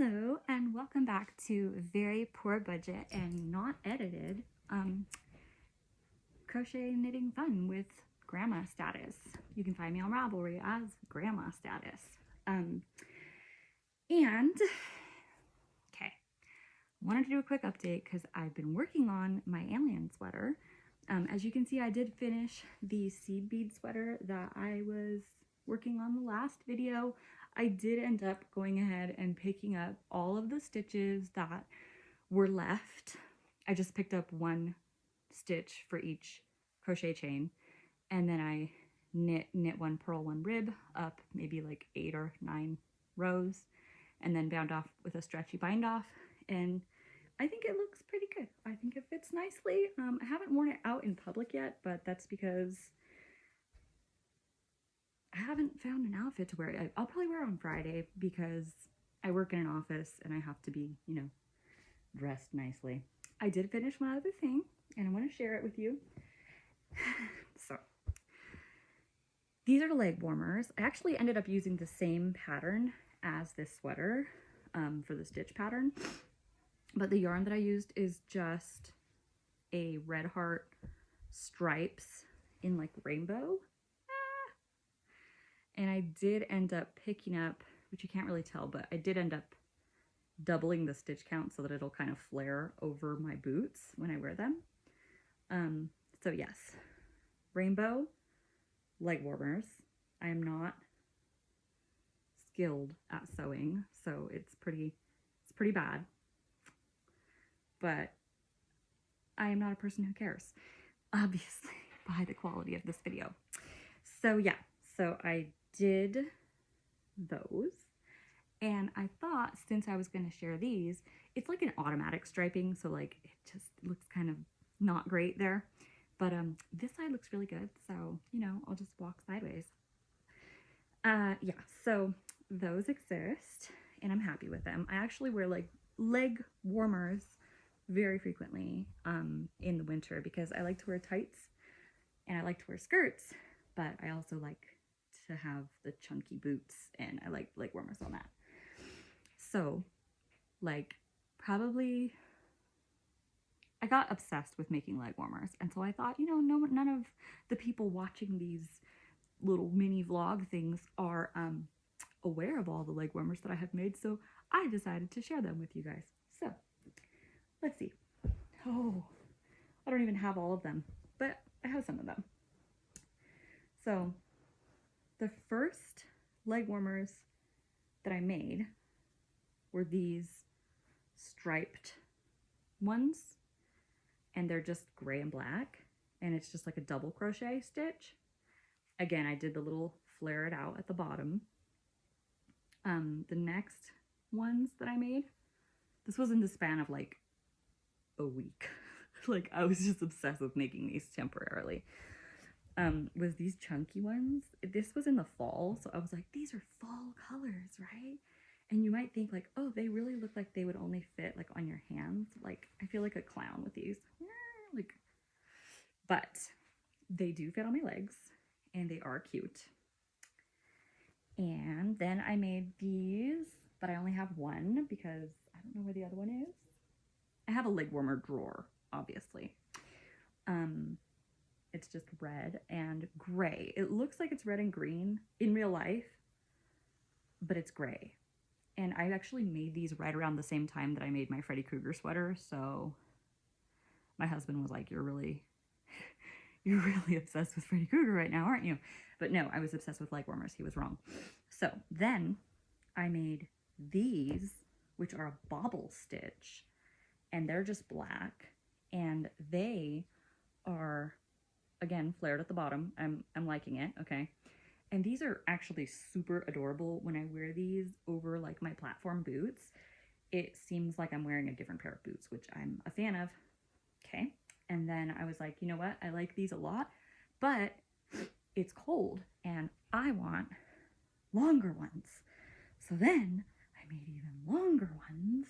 Hello and welcome back to very poor budget and not edited crochet knitting fun with grandma status. You can find me on Ravelry as grandma status. And okay, wanted to do a quick update because I've been working on my alien sweater. As you can see, I did finish the seed bead sweater that I was working on the last video. I did end up going ahead and picking up all of the stitches that were left. I just picked up one stitch for each crochet chain, and then I knit one purl, one rib up maybe like 8 or 9 rows, and then bound off with a stretchy bind off, and I think it looks pretty good. I think it fits nicely. I haven't worn it out in public yet, but that's because I haven't found an outfit to wear it. I'll probably wear it on Friday because I work in an office and I have to be, dressed nicely. I did finish one other thing and I want to share it with you. So these are the leg warmers. I actually ended up using the same pattern as this sweater for the stitch pattern, but the yarn that I used is just a red heart stripes in like rainbow. And I did end up picking up, which you can't really tell, but I did end up doubling the stitch count so that it'll kind of flare over my boots when I wear them. So yes, rainbow leg warmers. I am not skilled at sewing, so it's pretty bad, but I am not a person who cares, obviously, by the quality of this video. So yeah, so I did those, and I thought since I was going to share these, it's like an automatic striping, so like it just looks kind of not great there, but this side looks really good, so I'll just walk sideways. Yeah, so those exist and I'm happy with them. I actually wear like leg warmers very frequently in the winter because I like to wear tights and I like to wear skirts, but I also like to have the chunky boots and I like leg warmers on that. So like probably I got obsessed with making leg warmers, and so I thought, none of the people watching these little mini vlog things are aware of all the leg warmers that I have made, so I decided to share them with you guys. So let's see. Oh, I don't even have all of them, but I have some of them. So the first leg warmers that I made were these striped ones, and they're just gray and black, and it's just like a double crochet stitch. Again, I did the little flare it out at the bottom. The next ones that I made, this was in the span of like a week. Like I was just obsessed with making these temporarily. Was these chunky ones. This was in the fall, so I was like, these are fall colors, right? And you might think like, oh, they really look like they would only fit like on your hands. Like I feel like a clown with these, like, but they do fit on my legs and they are cute. And then I made these, but I only have one because I don't know where the other one is. I have a leg warmer drawer, obviously. It's just red and gray. It looks like it's red and green in real life, but it's gray. And I actually made these right around the same time that I made my Freddy Krueger sweater, so my husband was like, you're really obsessed with Freddy Krueger right now, aren't you? But no, I was obsessed with leg warmers. He was wrong. So then I made these, which are a bobble stitch, and they're just black, and they are, again, flared at the bottom. I'm liking it, okay? And these are actually super adorable. When I wear these over like my platform boots, it seems like I'm wearing a different pair of boots, which I'm a fan of, okay? And then I was like, you know what? I like these a lot, but it's cold and I want longer ones. So then I made even longer ones.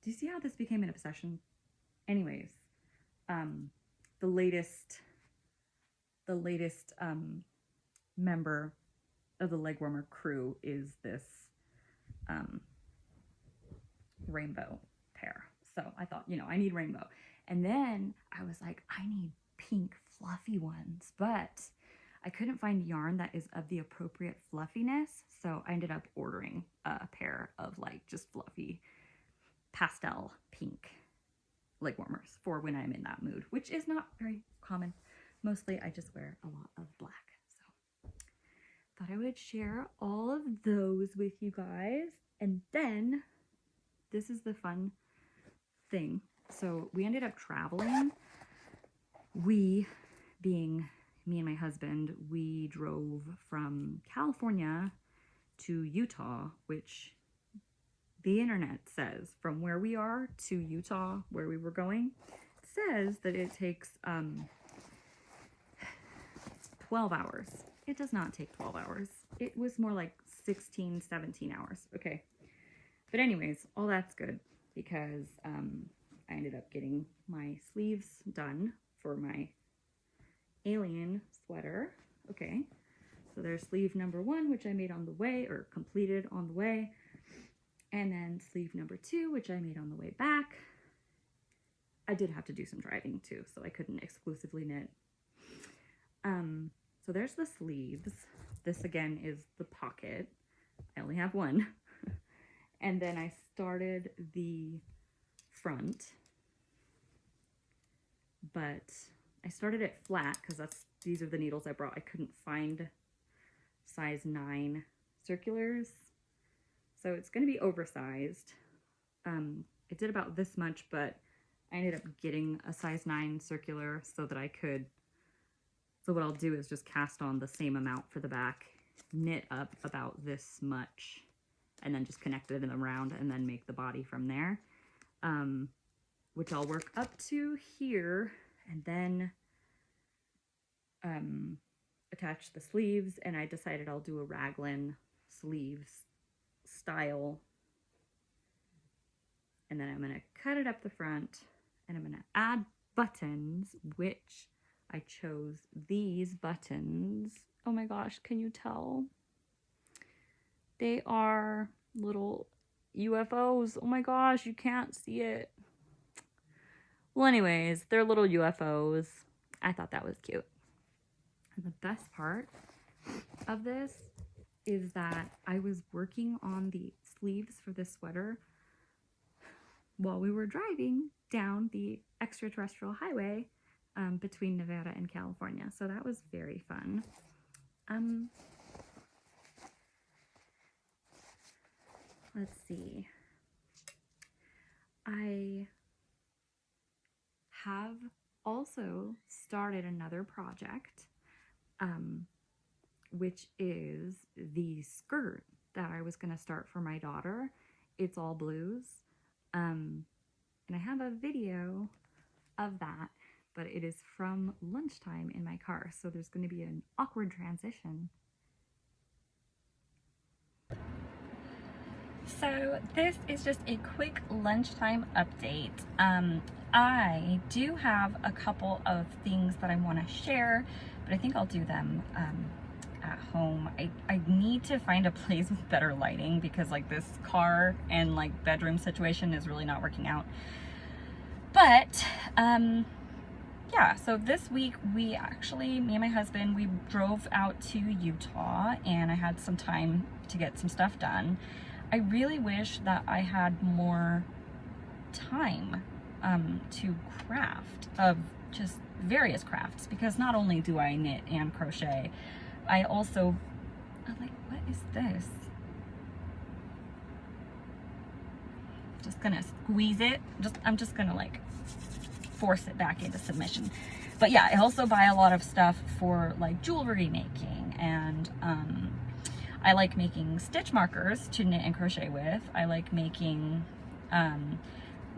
Do you see how this became an obsession? Anyways, the latest member of the leg warmer crew is this rainbow pair. So I thought, you know, I need rainbow. And then I was like, I need pink fluffy ones, but I couldn't find yarn that is of the appropriate fluffiness. So I ended up ordering a pair of like just fluffy pastel pink leg warmers for when I'm in that mood, which is not very common. Mostly I just wear a lot of black. So thought I would share all of those with you guys. And then this is the fun thing. So we ended up traveling. We, being me and my husband, we drove from California to Utah, which the internet says from where we are to Utah, where we were going, says that it takes 12 hours. It does not take 12 hours. It was more like 16, 17 hours. Okay. But anyways, all that's good because I ended up getting my sleeves done for my alien sweater. Okay. So there's sleeve number 1, which I made on the way, or completed on the way. And then sleeve number 2, which I made on the way back. I did have to do some driving too, so I couldn't exclusively knit. So there's the sleeves. This again is the pocket. I only have one. And then I started the front, but I started it flat because these are the needles I brought. I couldn't find size 9 circulars, so it's going to be oversized. It did about this much, but I ended up getting a size 9 circular so that I could, so what I'll do is just cast on the same amount for the back, knit up about this much, and then just connect it in the round and then make the body from there, which I'll work up to here and then attach the sleeves. And I decided I'll do a raglan sleeves style, and then I'm going to cut it up the front and I'm going to add buttons, which I chose these buttons. Oh my gosh, can you tell? They are little UFOs. Oh my gosh, you can't see it. Well, anyways, they're little UFOs. I thought that was cute. And the best part of this is that I was working on the sleeves for this sweater while we were driving down the extraterrestrial highway between Nevada and California. So that was very fun. Let's see. I have also started another project, which is the skirt that I was going to start for my daughter. It's all blues. And I have a video of that, but it is from lunchtime in my car. So there's going to be an awkward transition. So this is just a quick lunchtime update. I do have a couple of things that I want to share, but I think I'll do them at home. I need to find a place with better lighting because like this car and like bedroom situation is really not working out. But yeah, so this week we actually, me and my husband, we drove out to Utah and I had some time to get some stuff done. I really wish that I had more time to craft of just various crafts, because not only do I knit and crochet, I also, I'm like, what is this? Just gonna squeeze it. I'm just gonna like force it back into submission. But yeah, I also buy a lot of stuff for like jewelry making, and I like making stitch markers to knit and crochet with. I like making,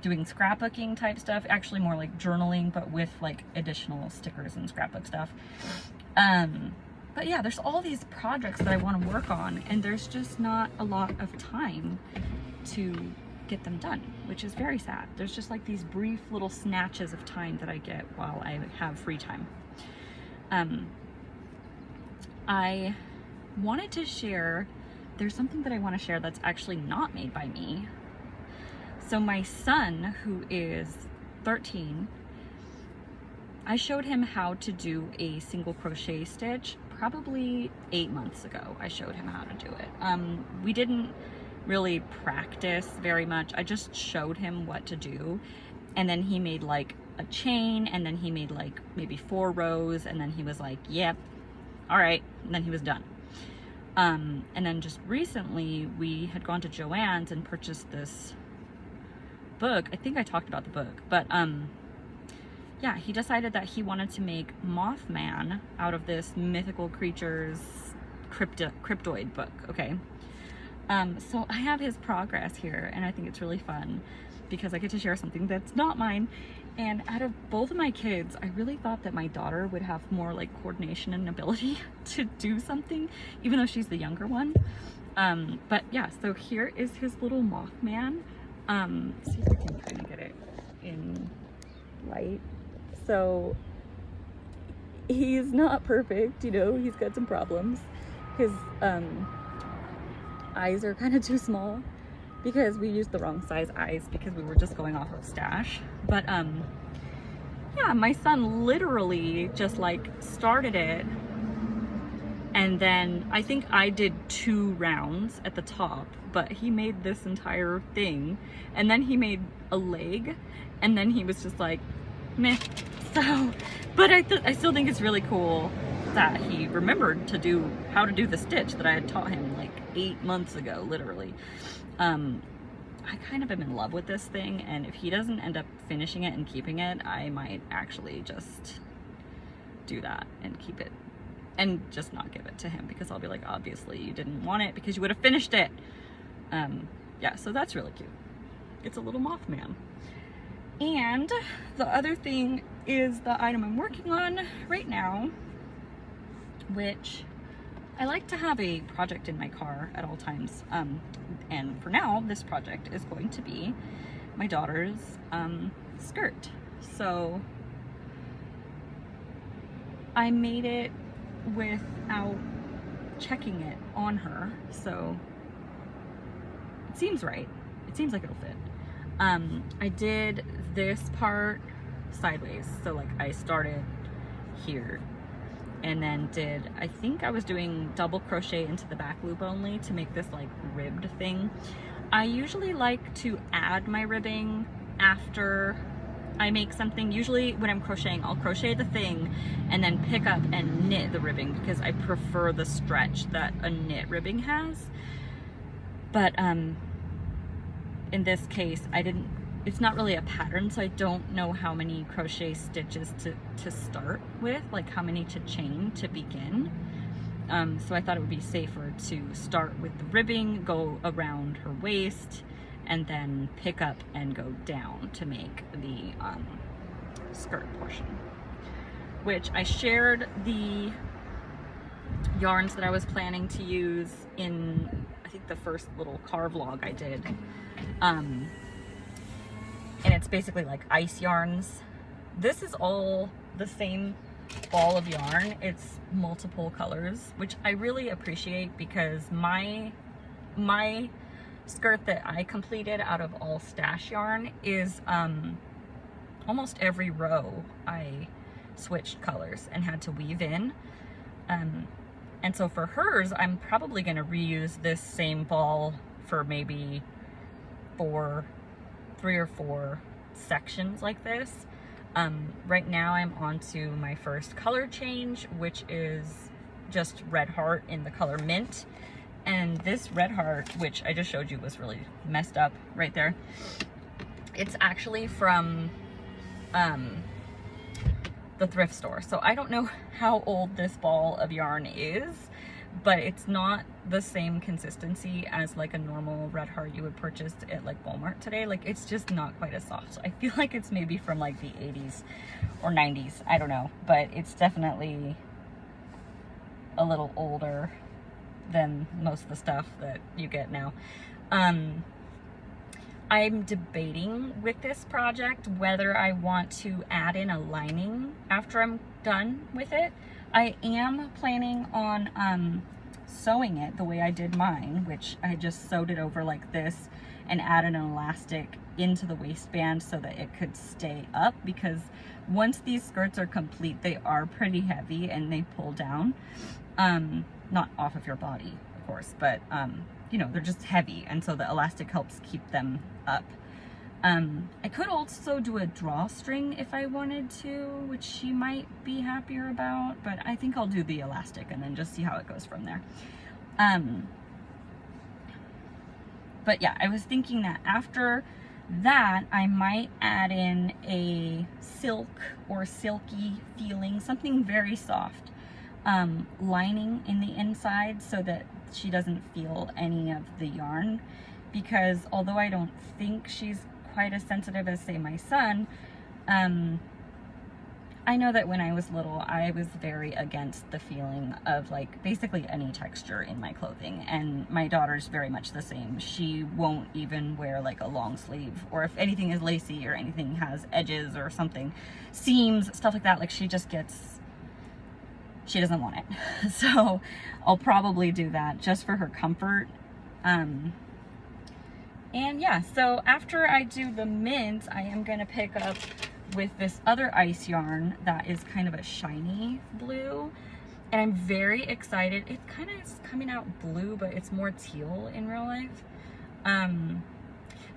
doing scrapbooking type stuff, actually more like journaling, but with like additional stickers and scrapbook stuff. But yeah, there's all these projects that I want to work on, and there's just not a lot of time to get them done, which is very sad. There's just like these brief little snatches of time that I get while I have free time. I wanted to share, there's something that I want to share that's actually not made by me. So my son, who is 13, I showed him how to do a single crochet stitch probably 8 months ago. I showed him how to do it. We didn't really practice very much. I just showed him what to do, and then he made like a chain, and then he made like maybe 4 rows, and then he was like, yep, all right, and then he was done. And then just recently we had gone to Joann's and purchased this book. I think I talked about the book, but yeah, he decided that he wanted to make Mothman out of this mythical creatures cryptoid book. Okay, so I have his progress here, and I think it's really fun because I get to share something that's not mine. And out of both of my kids, I really thought that my daughter would have more like coordination and ability to do something, even though she's the younger one. But yeah, so here is his little Mothman. See if I can kind of get it in light. So he's not perfect, you know, he's got some problems. His eyes are kind of too small because we used the wrong size eyes because we were just going off of stash. But yeah, my son literally just like started it, and then I think I did 2 rounds at the top, but he made this entire thing, and then he made a leg, and then he was just like, meh. So, but I still think it's really cool that he remembered to do how to do the stitch that I had taught him like 8 months ago, literally. I kind of am in love with this thing, and if he doesn't end up finishing it and keeping it, I might actually just do that and keep it and just not give it to him, because I'll be like, obviously you didn't want it because you would have finished it. Yeah, so that's really cute. It's a little Mothman. And the other thing is the item I'm working on right now, which I like to have a project in my car at all times. And for now, this project is going to be my daughter's skirt. So I made it without checking it on her, so it seems right. It seems like it'll fit. I did this part sideways, so like I started here and then did, I think I was doing double crochet into the back loop only to make this like ribbed thing. I usually like to add my ribbing after I make something. Usually when I'm crocheting, I'll crochet the thing and then pick up and knit the ribbing because I prefer the stretch that a knit ribbing has. But in this case, it's not really a pattern, so I don't know how many crochet stitches to start with, like how many to chain to begin. So I thought it would be safer to start with the ribbing, go around her waist, and then pick up and go down to make the skirt portion. Which I shared the yarns that I was planning to use in, I think, the first little car vlog I did. And it's basically like ice yarns. This is all the same ball of yarn. It's multiple colors, which I really appreciate because my skirt that I completed out of all stash yarn is almost every row I switched colors and had to weave in. And so for hers, I'm probably going to reuse this same ball for maybe 3 or 4 sections like this. Right now I'm on to my first color change, which is just red heart in the color mint. And this red heart, which I just showed you was really messed up right there, it's actually from the thrift store. So I don't know how old this ball of yarn is, but it's not the same consistency as like a normal red heart you would purchase at like Walmart today. Like it's just not quite as soft. So I feel like it's maybe from like the 80s or 90s. I don't know, but it's definitely a little older than most of the stuff that you get now. I'm debating with this project whether I want to add in a lining after I'm done with it. I am planning on sewing it the way I did mine, which I just sewed it over like this and added an elastic into the waistband so that it could stay up, because once these skirts are complete, they are pretty heavy and they pull down. Not off of your body, of course, but you know, they're just heavy, and so the elastic helps keep them up. I could also do a drawstring if I wanted to, which she might be happier about, but I think I'll do the elastic and then just see how it goes from there. But yeah, I was thinking that after that, I might add in a silk or silky feeling, something very soft, lining in the inside so that she doesn't feel any of the yarn, because although I don't think she's quite as sensitive as, say, my son, I know that when I was little, I was very against the feeling of like basically any texture in my clothing, and my daughter's very much the same. She won't even wear like a long sleeve, or if anything is lacy or anything has edges or something, seams, stuff like that, like she just gets, she doesn't want it. So I'll probably do that just for her comfort. And yeah, so after I do the mint, I am gonna pick up with this other ice yarn that is kind of a shiny blue, and I'm very excited. It kind of is coming out blue, but it's more teal in real life.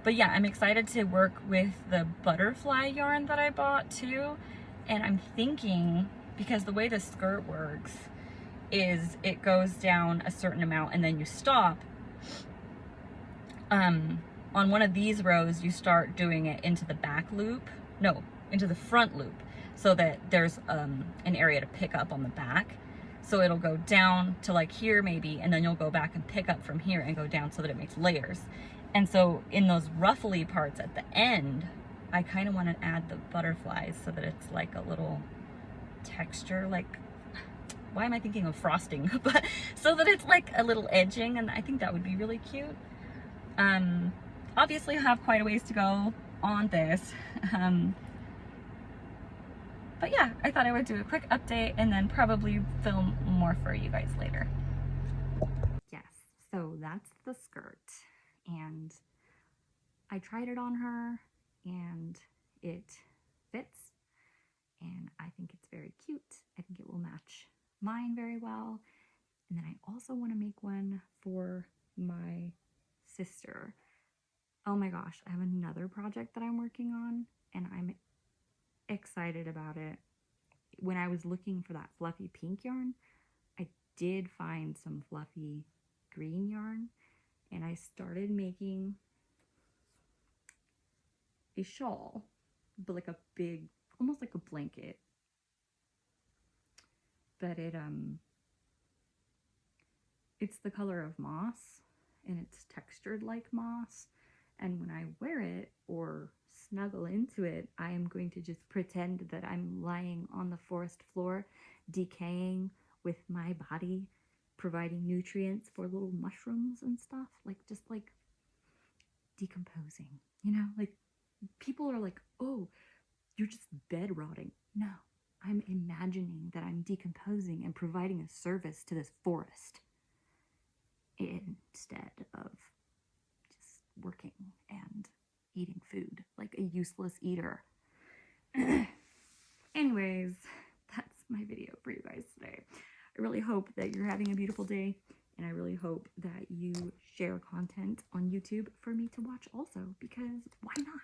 But yeah, I'm excited to work with the butterfly yarn that I bought too. And I'm thinking, because the way the skirt works is it goes down a certain amount and then you stop. On one of these rows, you start doing it into the back loop, no, into the front loop, so that there's an area to pick up on the back. So it'll go down to like here maybe, and then you'll go back and pick up from here and go down so that it makes layers. And so in those ruffly parts at the end, I kind of want to add the butterflies so that it's like a little texture, like, why am I thinking of frosting? But so that it's like a little edging, and I think that would be really cute. Obviously I have quite a ways to go on this. But yeah, I thought I would do a quick update and then probably film more for you guys later. Yes, so that's the skirt, and I tried it on her and it fits, and I think it's very cute. I think it will match mine very well. And then I also want to make one for my sister. Oh my gosh, I have another project that I'm working on, and I'm excited about it. When I was looking for that fluffy pink yarn, I did find some fluffy green yarn, and I started making a shawl, but like a big, almost like a blanket. But it's the color of moss, and it's textured like moss. And when I wear it or snuggle into it, I am going to just pretend that I'm lying on the forest floor, decaying with my body, providing nutrients for little mushrooms and stuff, like just like decomposing, you know? Like people are like, oh, you're just bed rotting. No, I'm imagining that I'm decomposing and providing a service to this forest instead of just working and eating food like a useless eater. Anyways, that's my video for you guys today. I really hope that you're having a beautiful day, and I really hope that you share content on YouTube for me to watch also, because why not?